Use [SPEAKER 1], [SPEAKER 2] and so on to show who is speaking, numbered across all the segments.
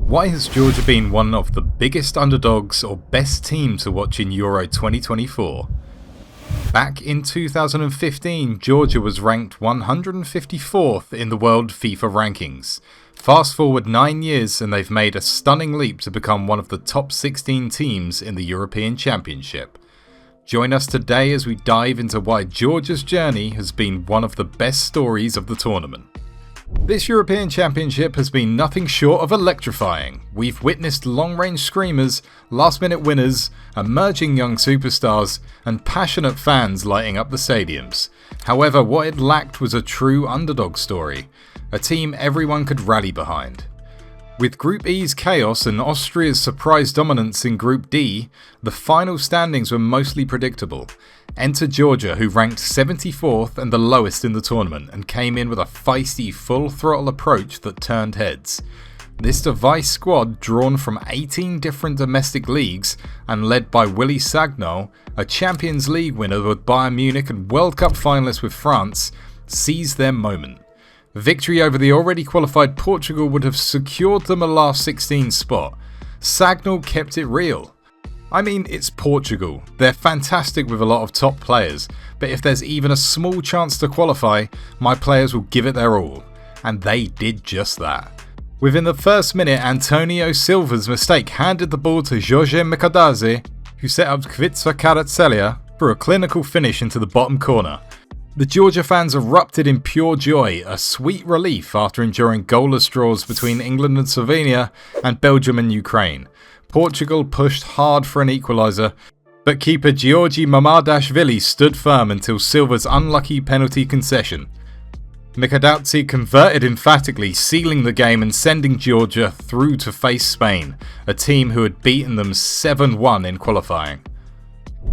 [SPEAKER 1] Why has Georgia been one of the biggest underdogs or best team to watch in Euro 2024? Back in 2015, Georgia was ranked 154th in the world FIFA rankings. Fast forward 9 years and they've made a stunning leap to become one of the top 16 teams in the European Championship. Join us today as we dive into why Georgia's journey has been one of the best stories of the tournament. This European Championship has been nothing short of electrifying. We've witnessed long-range screamers, last-minute winners, emerging young superstars, and passionate fans lighting up the stadiums. However, what it lacked was a true underdog story, a team everyone could rally behind. With Group E's chaos and Austria's surprise dominance in Group D, the final standings were mostly predictable. Enter Georgia, who ranked 74th and the lowest in the tournament, and came in with a feisty full-throttle approach that turned heads. This device squad, drawn from 18 different domestic leagues and led by Willy Sagnol, a Champions League winner with Bayern Munich and World Cup finalist with France, seized their moment. Victory over the already qualified Portugal would have secured them a last 16 spot. Sagnol kept it real. I mean, it's Portugal. They're fantastic with a lot of top players, but if there's even a small chance to qualify, my players will give it their all. And they did just that. Within the first minute, Antonio Silva's mistake handed the ball to Georges Mikautadze, who set up Khvicha Kvaratskhelia for a clinical finish into the bottom corner. The Georgia fans erupted in pure joy, a sweet relief after enduring goalless draws between England and Slovenia and Belgium and Ukraine. Portugal pushed hard for an equalizer, but keeper Giorgi Mamardashvili stood firm until Silva's unlucky penalty concession. Mikautadze converted emphatically, sealing the game and sending Georgia through to face Spain, a team who had beaten them 7-1 in qualifying.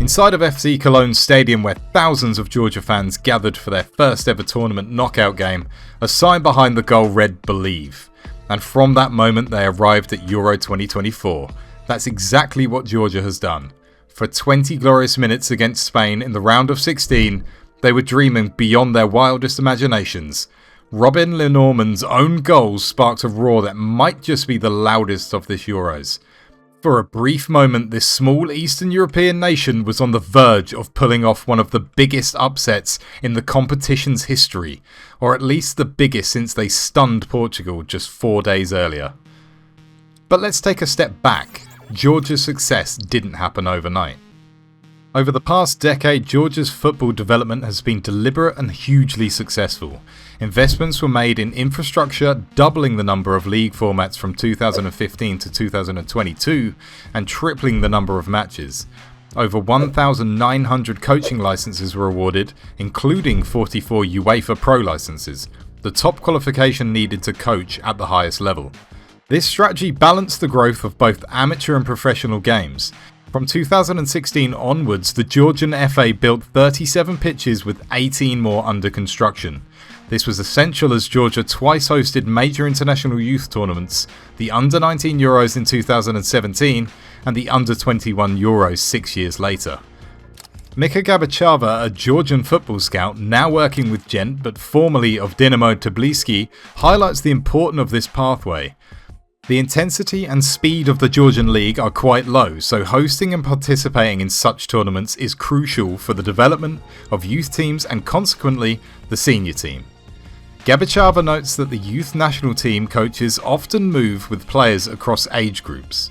[SPEAKER 1] Inside of FC Cologne's stadium, where thousands of Georgia fans gathered for their first ever tournament knockout game, a sign behind the goal read "Believe." And from that moment they arrived at Euro 2024. That's exactly what Georgia has done. For 20 glorious minutes against Spain in the round of 16, they were dreaming beyond their wildest imaginations. Robin Lenormand's own goal sparked a roar that might just be the loudest of this Euros. For a brief moment, this small Eastern European nation was on the verge of pulling off one of the biggest upsets in the competition's history, or at least the biggest since they stunned Portugal just 4 days earlier. But let's take a step back. Georgia's success didn't happen overnight. Over the past decade, Georgia's football development has been deliberate and hugely successful. Investments were made in infrastructure, doubling the number of league formats from 2015 to 2022 and tripling the number of matches. Over 1,900 coaching licenses were awarded, including 44 UEFA Pro licenses, the top qualification needed to coach at the highest level. This strategy balanced the growth of both amateur and professional games. From 2016 onwards, the Georgian FA built 37 pitches with 18 more under construction. This was essential as Georgia twice hosted major international youth tournaments, the Under-19 Euros in 2017 and the Under-21 Euros 6 years later. Mika Gabachava, a Georgian football scout now working with Gent but formerly of Dynamo Tbilisi, highlights the importance of this pathway. The intensity and speed of the Georgian league are quite low, so hosting and participating in such tournaments is crucial for the development of youth teams and consequently the senior team. Gabachava notes that the youth national team coaches often move with players across age groups.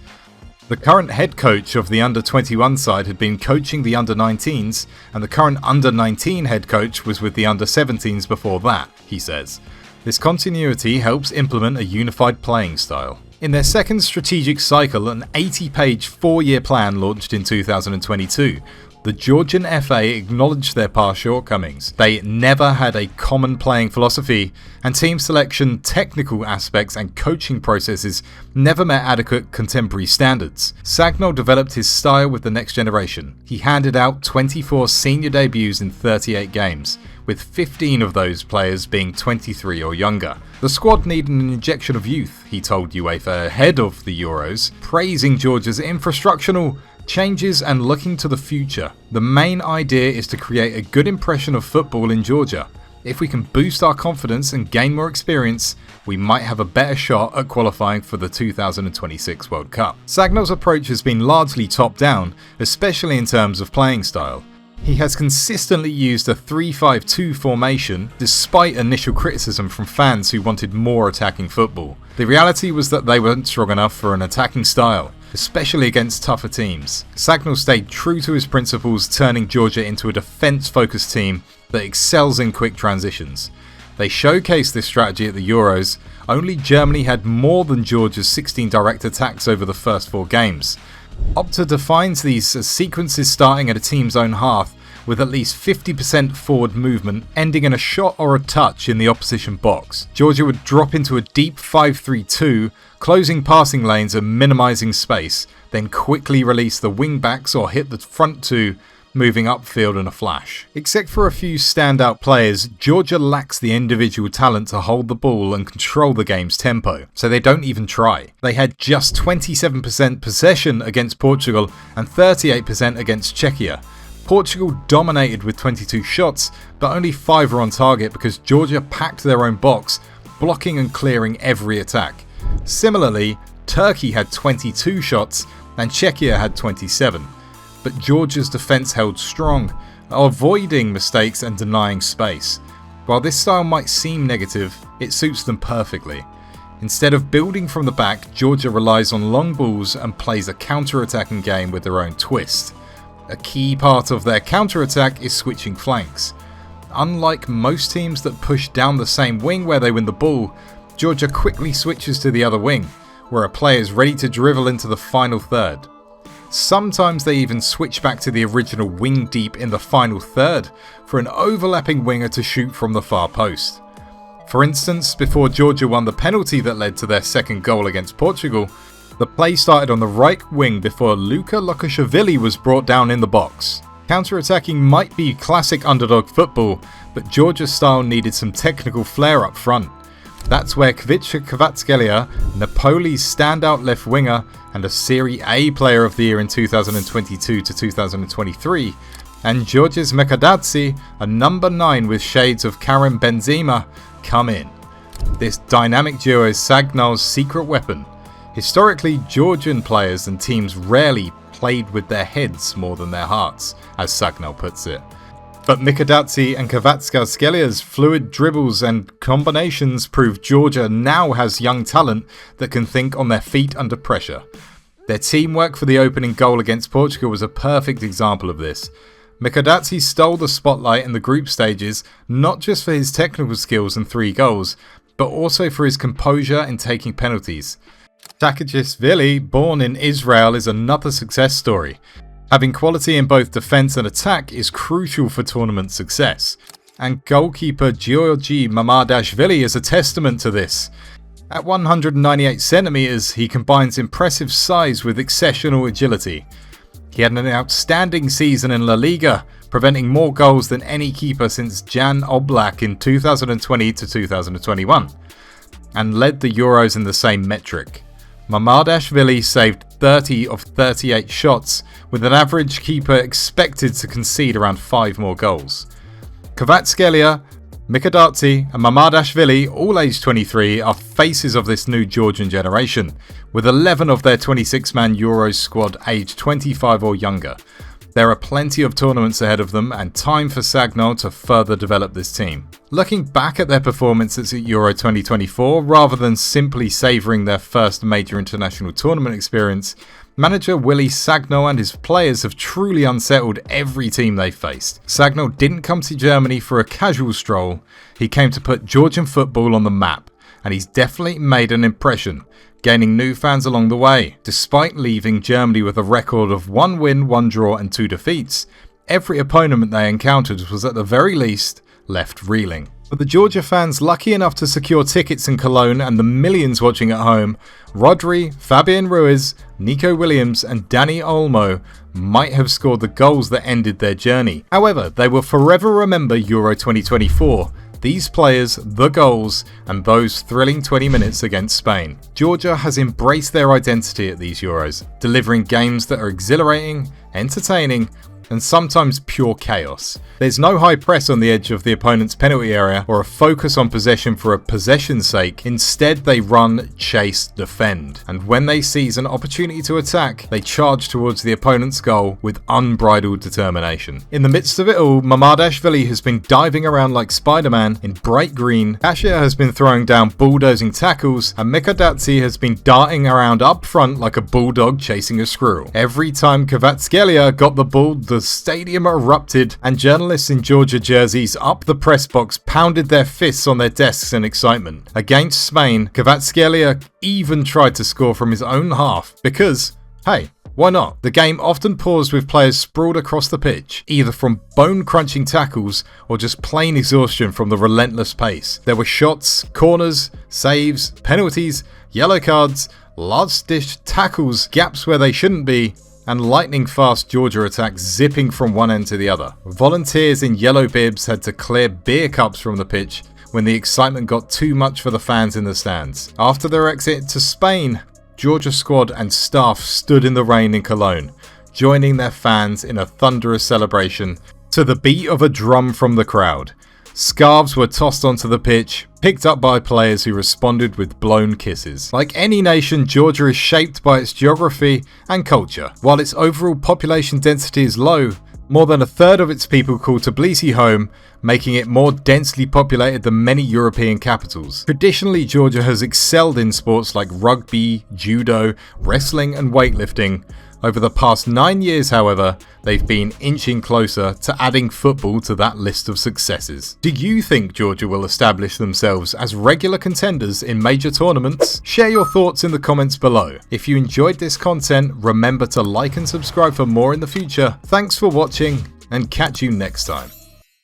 [SPEAKER 1] The current head coach of the under-21 side had been coaching the under-19s, and the current under-19 head coach was with the under-17s before that, he says. This continuity helps implement a unified playing style. In their second strategic cycle, an 80-page 4-year plan launched in 2022. The Georgian FA acknowledged their past shortcomings. They never had a common playing philosophy, and team selection, technical aspects and coaching processes never met adequate contemporary standards. Sagnol developed his style with the next generation. He handed out 24 senior debuts in 38 games, with 15 of those players being 23 or younger. The squad needed an injection of youth, he told UEFA ahead of the Euros, praising Georgia's infrastructural changes and looking to the future. The main idea is to create a good impression of football in Georgia. If we can boost our confidence and gain more experience, we might have a better shot at qualifying for the 2026 World Cup. Sagnol's approach has been largely top-down, especially in terms of playing style. He has consistently used a 3-5-2 formation, despite initial criticism from fans who wanted more attacking football. The reality was that they weren't strong enough for an attacking style, especially against tougher teams. Sagnol stayed true to his principles, turning Georgia into a defence-focused team that excels in quick transitions. They showcased this strategy at the Euros. Only Germany had more than Georgia's 16 direct attacks over the first 4 games. Opta defines these as sequences starting at a team's own half, with at least 50% forward movement, ending in a shot or a touch in the opposition box. Georgia would drop into a deep 5-3-2, closing passing lanes and minimising space, then quickly release the wing backs or hit the front 2, moving upfield in a flash. Except for a few standout players, Georgia lacks the individual talent to hold the ball and control the game's tempo, so they don't even try. They had just 27% possession against Portugal and 38% against Czechia. Portugal dominated with 22 shots, but only 5 were on target because Georgia packed their own box, blocking and clearing every attack. Similarly, Turkey had 22 shots and Czechia had 27. But Georgia's defence held strong, avoiding mistakes and denying space. While this style might seem negative, it suits them perfectly. Instead of building from the back, Georgia relies on long balls and plays a counter-attacking game with their own twist. A key part of their counter-attack is switching flanks. Unlike most teams that push down the same wing where they win the ball, Georgia quickly switches to the other wing, where a player is ready to dribble into the final third. Sometimes they even switch back to the original wing deep in the final third for an overlapping winger to shoot from the far post. For instance, before Georgia won the penalty that led to their second goal against Portugal, the play started on the right wing before Khvicha was brought down in the box. Counter-attacking might be classic underdog football, but Georgia's style needed some technical flair up front. That's where Khvicha Kvaratskhelia, Napoli's standout left winger and a Serie A Player of the Year in 2022 to 2023, and Georges Mikautadze, a number 9 with shades of Karim Benzema, come in. This dynamic duo is Sagnol's secret weapon. Historically, Georgian players and teams rarely played with their heads more than their hearts, as Sagnol puts it. But Mikautadze and Kvaratskhelia fluid dribbles and combinations prove Georgia now has young talent that can think on their feet under pressure. Their teamwork for the opening goal against Portugal was a perfect example of this. Mikautadze stole the spotlight in the group stages, not just for his technical skills and 3 goals, but also for his composure in taking penalties. Mamardashvili, born in Israel, is another success story. Having quality in both defence and attack is crucial for tournament success, and goalkeeper Giorgi Mamardashvili is a testament to this. At 198 centimeters, he combines impressive size with exceptional agility. He had an outstanding season in La Liga, preventing more goals than any keeper since Jan Oblak in 2020 to 2021, and led the Euros in the same metric. Mamardashvili saved 30 of 38 shots, with an average keeper expected to concede around 5 more goals. Kvaratskhelia, Mikautadze and Mamardashvili, all aged 23, are faces of this new Georgian generation, with 11 of their 26-man Euros squad aged 25 or younger. There are plenty of tournaments ahead of them and time for Sagnol to further develop this team. Looking back at their performances at Euro 2024, rather than simply savouring their first major international tournament experience, manager Willy Sagnol and his players have truly unsettled every team they faced. Sagnol didn't come to Germany for a casual stroll, he came to put Georgian football on the map, and he's definitely made an impression, gaining new fans along the way. Despite leaving Germany with a record of 1 win, 1 draw and 2 defeats, every opponent they encountered was at the very least left reeling. For the Georgia fans lucky enough to secure tickets in Cologne and the millions watching at home, Rodri, Fabian Ruiz, Nico Williams and Dani Olmo might have scored the goals that ended their journey. However, they will forever remember Euro 2024, these players, the goals, and those thrilling 20 minutes against Spain. Georgia has embraced their identity at these Euros, delivering games that are exhilarating, entertaining, and sometimes pure chaos. There's no high press on the edge of the opponent's penalty area or a focus on possession for a possession's sake. Instead, they run, chase, defend. And when they seize an opportunity to attack, they charge towards the opponent's goal with unbridled determination. In the midst of it all, Mamardashvili has been diving around like Spider-Man in bright green, Khvicha has been throwing down bulldozing tackles, and Mikautadze has been darting around up front like a bulldog chasing a squirrel. Every time Kvaratskhelia got the ball, the stadium erupted, and journalists in Georgia jerseys up the press box pounded their fists on their desks in excitement. Against Spain, Kvaratskhelia even tried to score from his own half because, hey, why not? The game often paused with players sprawled across the pitch, either from bone-crunching tackles or just plain exhaustion from the relentless pace. There were shots, corners, saves, penalties, yellow cards, large-dish tackles, gaps where they shouldn't be, and lightning-fast Georgia attacks zipping from one end to the other. Volunteers in yellow bibs had to clear beer cups from the pitch when the excitement got too much for the fans in the stands. After their exit to Spain, Georgia squad and staff stood in the rain in Cologne, joining their fans in a thunderous celebration to the beat of a drum from the crowd. Scarves were tossed onto the pitch, picked up by players who responded with blown kisses. Like any nation, Georgia is shaped by its geography and culture. While its overall population density is low, more than a third of its people call Tbilisi home, making it more densely populated than many European capitals. Traditionally, Georgia has excelled in sports like rugby, judo, wrestling and weightlifting. Over the past 9 years, however, they've been inching closer to adding football to that list of successes. Do you think Georgia will establish themselves as regular contenders in major tournaments? Share your thoughts in the comments below. If you enjoyed this content, remember to like and subscribe for more in the future. Thanks for watching, and catch you next time.